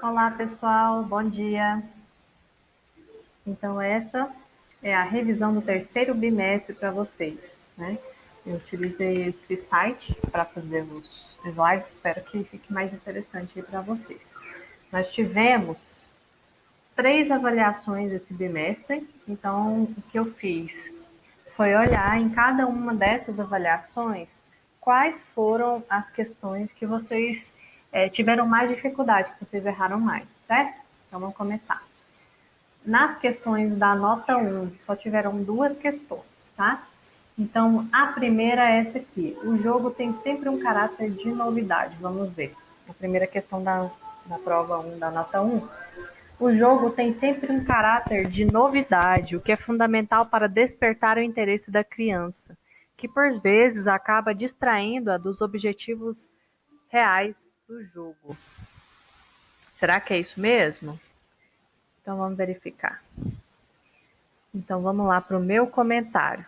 Olá, pessoal, bom dia. Então, essa é a revisão do terceiro bimestre para vocês, né? Eu utilizei esse site para fazer os slides, espero que fique mais interessante aí para vocês. Nós tivemos 3 avaliações esse bimestre, então o que eu fiz foi olhar em cada uma dessas avaliações quais foram as questões que vocês tiveram mais dificuldade, que vocês erraram mais, certo? Então vamos começar. Nas questões da nota 1, só tiveram 2 questões, tá? Então, a primeira é essa aqui. O jogo tem sempre um caráter de novidade. Vamos ver. A primeira questão da prova 1, da nota 1. O jogo tem sempre um caráter de novidade, o que é fundamental para despertar o interesse da criança, que por vezes acaba distraindo-a dos objetivos reais do jogo. Será que é isso mesmo? Então vamos verificar. Então vamos lá para o meu comentário.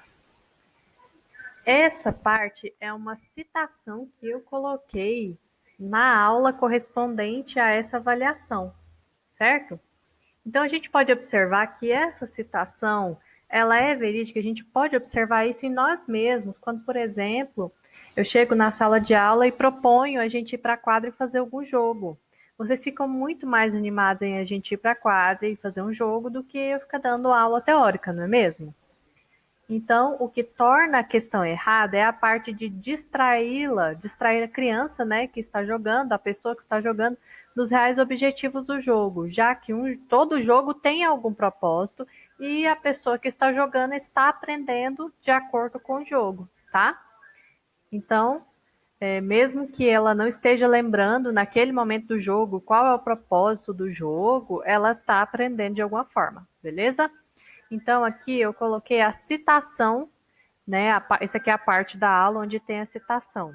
Essa parte é uma citação que eu coloquei na aula correspondente a essa avaliação, certo? Então a gente pode observar que essa citação, ela é verídica, a gente pode observar isso em nós mesmos, quando, por exemplo, eu chego na sala de aula e proponho a gente ir para a quadra e fazer algum jogo. Vocês ficam muito mais animados em a gente ir para a quadra e fazer um jogo do que eu ficar dando aula teórica, não é mesmo? Então, o que torna a questão errada é a parte de distraí-la, distrair a criança, né, que está jogando, a pessoa que está jogando, dos reais objetivos do jogo, já que todo jogo tem algum propósito e a pessoa que está jogando está aprendendo de acordo com o jogo, tá? Então, mesmo que ela não esteja lembrando naquele momento do jogo qual é o propósito do jogo, ela está aprendendo de alguma forma, beleza? Então, aqui eu coloquei a citação, né? Essa aqui é a parte da aula onde tem a citação.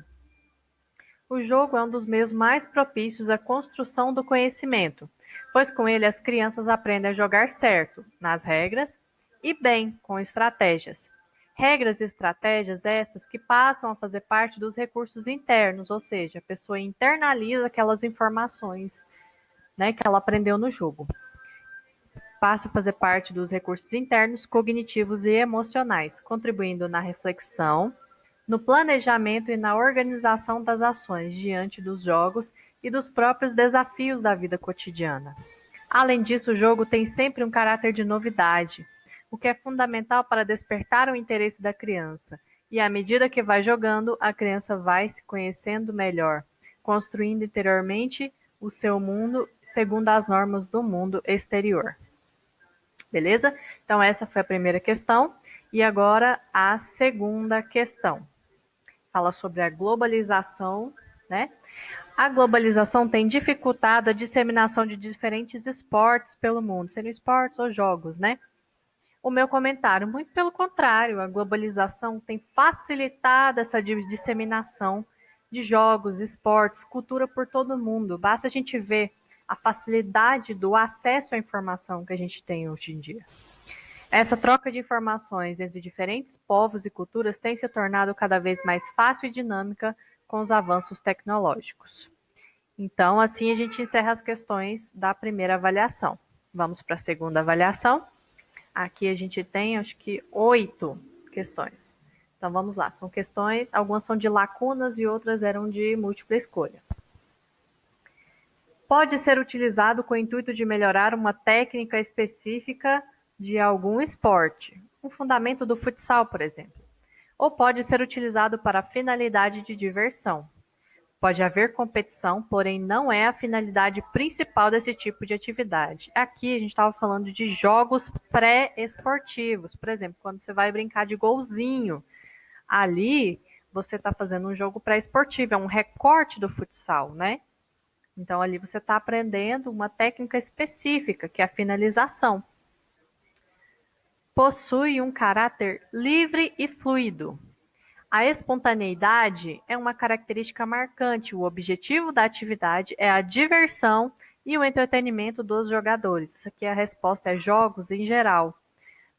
O jogo é um dos meios mais propícios à construção do conhecimento, pois com ele as crianças aprendem a jogar certo, nas regras, e bem, com estratégias. Regras e estratégias essas que passam a fazer parte dos recursos internos, ou seja, a pessoa internaliza aquelas informações, né, que ela aprendeu no jogo. Passa a fazer parte dos recursos internos, cognitivos e emocionais, contribuindo na reflexão, no planejamento e na organização das ações diante dos jogos e dos próprios desafios da vida cotidiana. Além disso, o jogo tem sempre um caráter de novidade, o que é fundamental para despertar o interesse da criança. E à medida que vai jogando, a criança vai se conhecendo melhor, construindo interiormente o seu mundo segundo as normas do mundo exterior. Beleza? Então, essa foi a primeira questão. E agora a segunda questão. Fala sobre a globalização, né? A globalização tem dificultado a disseminação de diferentes esportes pelo mundo, sendo esportes ou jogos, né? O meu comentário, muito pelo contrário, a globalização tem facilitado essa disseminação de jogos, esportes, cultura por todo o mundo. Basta a gente ver a facilidade do acesso à informação que a gente tem hoje em dia. Essa troca de informações entre diferentes povos e culturas tem se tornado cada vez mais fácil e dinâmica com os avanços tecnológicos. Então, assim a gente encerra as questões da primeira avaliação. Vamos para a segunda avaliação. Aqui a gente tem, acho que, 8 questões. Então, vamos lá. São questões, algumas são de lacunas e outras eram de múltipla escolha. Pode ser utilizado com o intuito de melhorar uma técnica específica de algum esporte, um fundamento do futsal, por exemplo. Ou pode ser utilizado para finalidade de diversão. Pode haver competição, porém não é a finalidade principal desse tipo de atividade. Aqui a gente estava falando de jogos pré-esportivos. Por exemplo, quando você vai brincar de golzinho, ali você está fazendo um jogo pré-esportivo, é um recorte do futsal, né? Então ali você está aprendendo uma técnica específica, que é a finalização. Possui um caráter livre e fluido. A espontaneidade é uma característica marcante. O objetivo da atividade é a diversão e o entretenimento dos jogadores. Isso aqui é a resposta, é jogos em geral.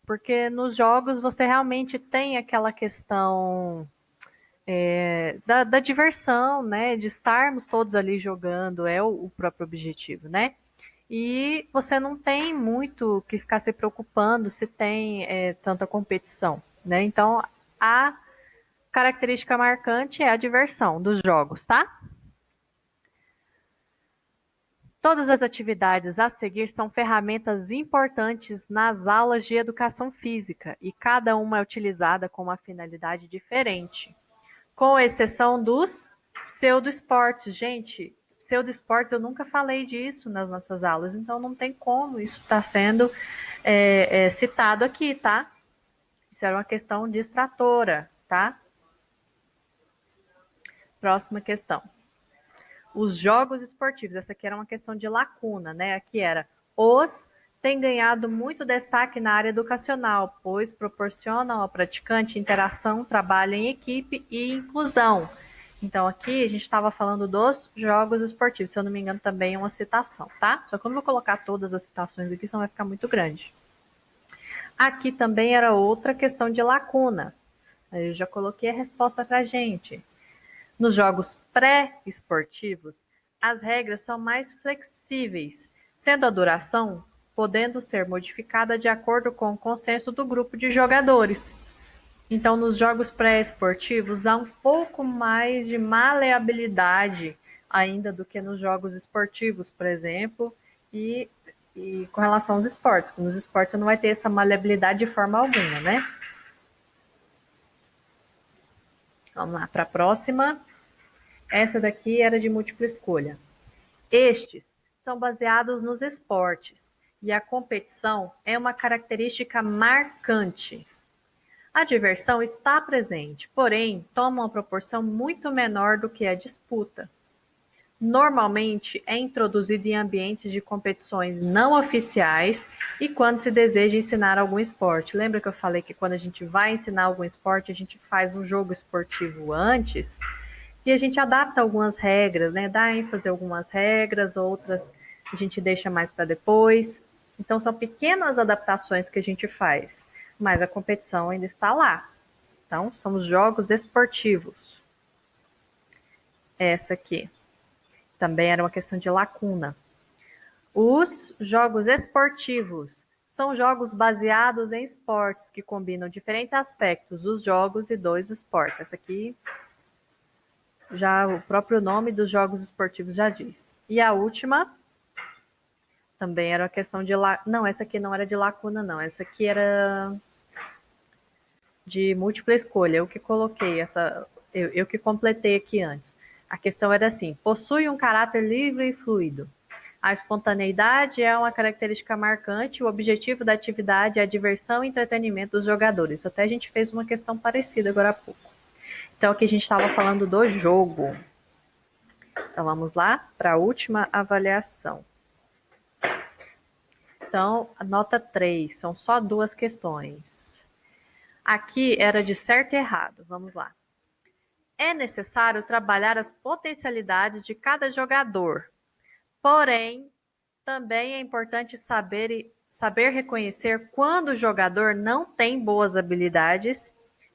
Porque nos jogos você realmente tem aquela questão da diversão, né? De estarmos todos ali jogando, é o próprio objetivo, né? e você não tem muito que ficar se preocupando se tem tanta competição, né? Então, a característica marcante é a diversão dos jogos, tá? Todas as atividades a seguir são ferramentas importantes nas aulas de educação física e cada uma é utilizada com uma finalidade diferente, com exceção dos pseudoesportes. Gente, pseudoesportes eu nunca falei disso nas nossas aulas, então não tem como isso estar sendo citado aqui, tá? Isso era uma questão distratora, tá? Próxima questão. Os jogos esportivos, essa aqui era uma questão de lacuna, né? Aqui era os têm ganhado muito destaque na área educacional, pois proporcionam ao praticante interação, trabalho em equipe e inclusão. Então aqui a gente estava falando dos jogos esportivos, se eu não me engano também é uma citação, tá? Só que eu não vou colocar todas as citações aqui, senão vai ficar muito grande. Aqui também era outra questão de lacuna. Eu já coloquei a resposta para a gente. Nos jogos pré-esportivos, as regras são mais flexíveis, sendo a duração podendo ser modificada de acordo com o consenso do grupo de jogadores. Então, nos jogos pré-esportivos, há um pouco mais de maleabilidade ainda do que nos jogos esportivos, por exemplo, e com relação aos esportes. Nos esportes você não vai ter essa maleabilidade de forma alguma, né? Vamos lá para a próxima. Essa daqui era de múltipla escolha. Estes são baseados nos esportes e a competição é uma característica marcante. A diversão está presente, porém, toma uma proporção muito menor do que a disputa. Normalmente é introduzido em ambientes de competições não oficiais e quando se deseja ensinar algum esporte. Lembra que eu falei que quando a gente vai ensinar algum esporte, a gente faz um jogo esportivo antes? E a gente adapta algumas regras, né? Dá ênfase a algumas regras, outras a gente deixa mais para depois. Então, são pequenas adaptações que a gente faz, mas a competição ainda está lá. Então, são os jogos esportivos. Essa aqui também era uma questão de lacuna. Os jogos esportivos são jogos baseados em esportes que combinam diferentes aspectos dos jogos e dos esportes. Essa aqui já o próprio nome dos jogos esportivos já diz. E a última também era uma questão de... Não, essa aqui não era de lacuna, não. Essa aqui era de múltipla escolha. Eu que coloquei essa... Eu que completei aqui antes. A questão era assim: possui um caráter livre e fluido. A espontaneidade é uma característica marcante. O objetivo da atividade é a diversão e entretenimento dos jogadores. Até a gente fez uma questão parecida agora há pouco. Então, aqui a gente estava falando do jogo. Então, vamos lá para a última avaliação. Então, a nota 3, são só 2 questões. Aqui era de certo e errado, vamos lá. É necessário trabalhar as potencialidades de cada jogador, porém, também é importante saber reconhecer quando o jogador não tem boas habilidades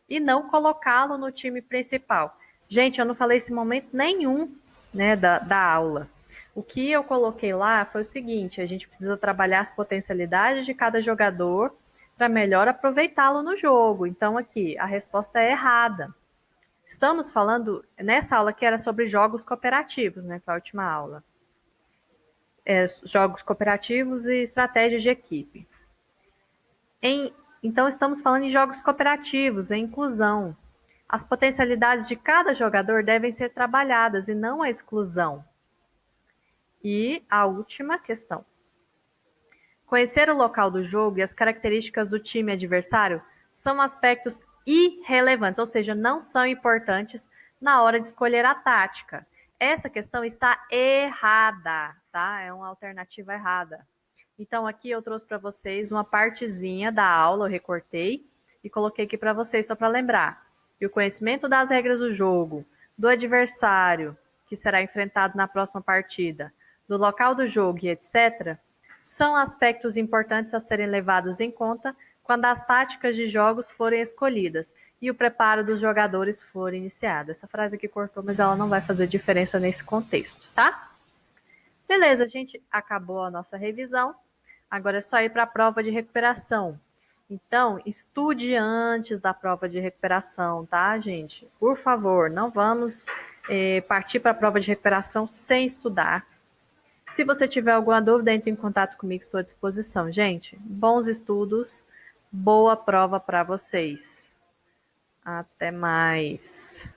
e não colocá-lo no time principal. Gente, eu não falei esse momento nenhum, né, da aula. O que eu coloquei lá foi o seguinte: a gente precisa trabalhar as potencialidades de cada jogador para melhor aproveitá-lo no jogo. Então, aqui, a resposta é errada. Estamos falando, nessa aula que era sobre jogos cooperativos, né, foi a última aula. Jogos cooperativos e estratégias de equipe. Então, estamos falando em jogos cooperativos, em inclusão. As potencialidades de cada jogador devem ser trabalhadas e não a exclusão. E a última questão. Conhecer o local do jogo e as características do time adversário são aspectos irrelevantes, ou seja, não são importantes na hora de escolher a tática. Essa questão está errada, tá? É uma alternativa errada. Então, aqui eu trouxe para vocês uma partezinha da aula, eu recortei e coloquei aqui para vocês só para lembrar. E o conhecimento das regras do jogo, do adversário que será enfrentado na próxima partida, do local do jogo e etc., são aspectos importantes a serem levados em conta quando as táticas de jogos forem escolhidas e o preparo dos jogadores for iniciado. Essa frase aqui cortou, mas ela não vai fazer diferença nesse contexto, tá? Beleza, a gente acabou a nossa revisão. Agora é só ir para a prova de recuperação. Então, estude antes da prova de recuperação, tá, gente? Por favor, não vamos partir para a prova de recuperação sem estudar. Se você tiver alguma dúvida, entre em contato comigo, estou à disposição. Gente, bons estudos, boa prova para vocês. Até mais.